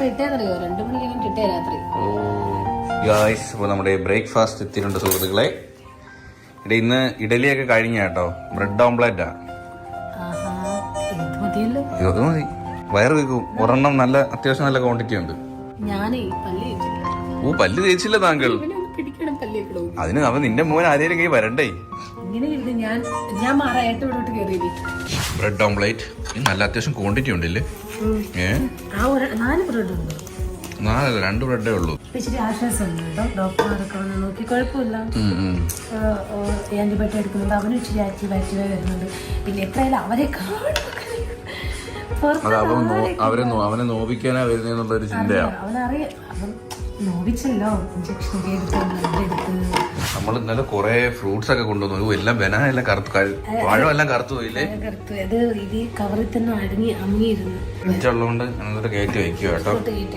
എത്ര ഇട്ടേന്നറിയോ? 2 മണിക്ക് ഇട്ടേ രാത്രി. ഗായ്സ്, അപ്പോൾ നമ്മുടെ ബ്രേക്ക്ഫാസ്റ്റ് എത്തിയിട്ടുണ്ട് സുഹൃത്തുക്കളെ. ഇവിടെ ഇന്ന് ഇഡലിയൊക്കെ കഴിഞ്ഞ കേട്ടോ. ബ്രെഡ് ഓംപ്ലേറ്റാ. ഇത് മതി, വയറ് വെക്കും. ഒരെണ്ണം നല്ല അത്യാവശ്യം നല്ല ക്വാണ്ടിറ്റി ഉണ്ട്. പല്ല് തേച്ചില്ല താങ്കൾ? അതിന് അവൻ നിന്റെ മോൻ ആരെയും കൈ വരണ്ടേ? ബ്രെഡ് ഓംപ്ലേറ്റ് നല്ല അത്യാവശ്യം ക്വാണ്ടിറ്റി ഉണ്ടല്ലേ? 4 ബ്രെഡ് ഉണ്ട്. 4 2 ബ്രെഡേ ഉള്ളൂ. ഇച്ചിരി ആശ്വാസമുണ്ട് കേട്ടോ. ഡോക്ടർമാരൊക്കെ വന്ന് നോക്കി കുഴപ്പമില്ല. ആന്റിബയോട്ടിക് എടുക്കുന്നുണ്ട്. അവനും ഇച്ചിരി ആക്റ്റീവായി വരുന്നുണ്ട്. പിന്നെ എത്രയായാലും അവരെ അവനെ നോവിക്കാനാ വരുന്നുള്ള ചിന്തയാ. അവനറിയാം. അപ്പം നോവിച്ചല്ലോ, ഇഞ്ചക്ഷൻ എടുത്ത്. നമ്മൾ ഇന്നലെ കുറെ ഫ്രൂട്ട്സ് ഒക്കെ കൊണ്ടുവന്നു. എല്ലാം ബനാന എല്ലാം കറുത്തു, പഴം എല്ലാം കറുത്തു പോയില്ലേ? ഇത് കവറിൽ തന്നെ അമുങ്ങിയിരുന്നു. ഉള്ളതുകൊണ്ട് കയറ്റി വയ്ക്കുക കേട്ടോ.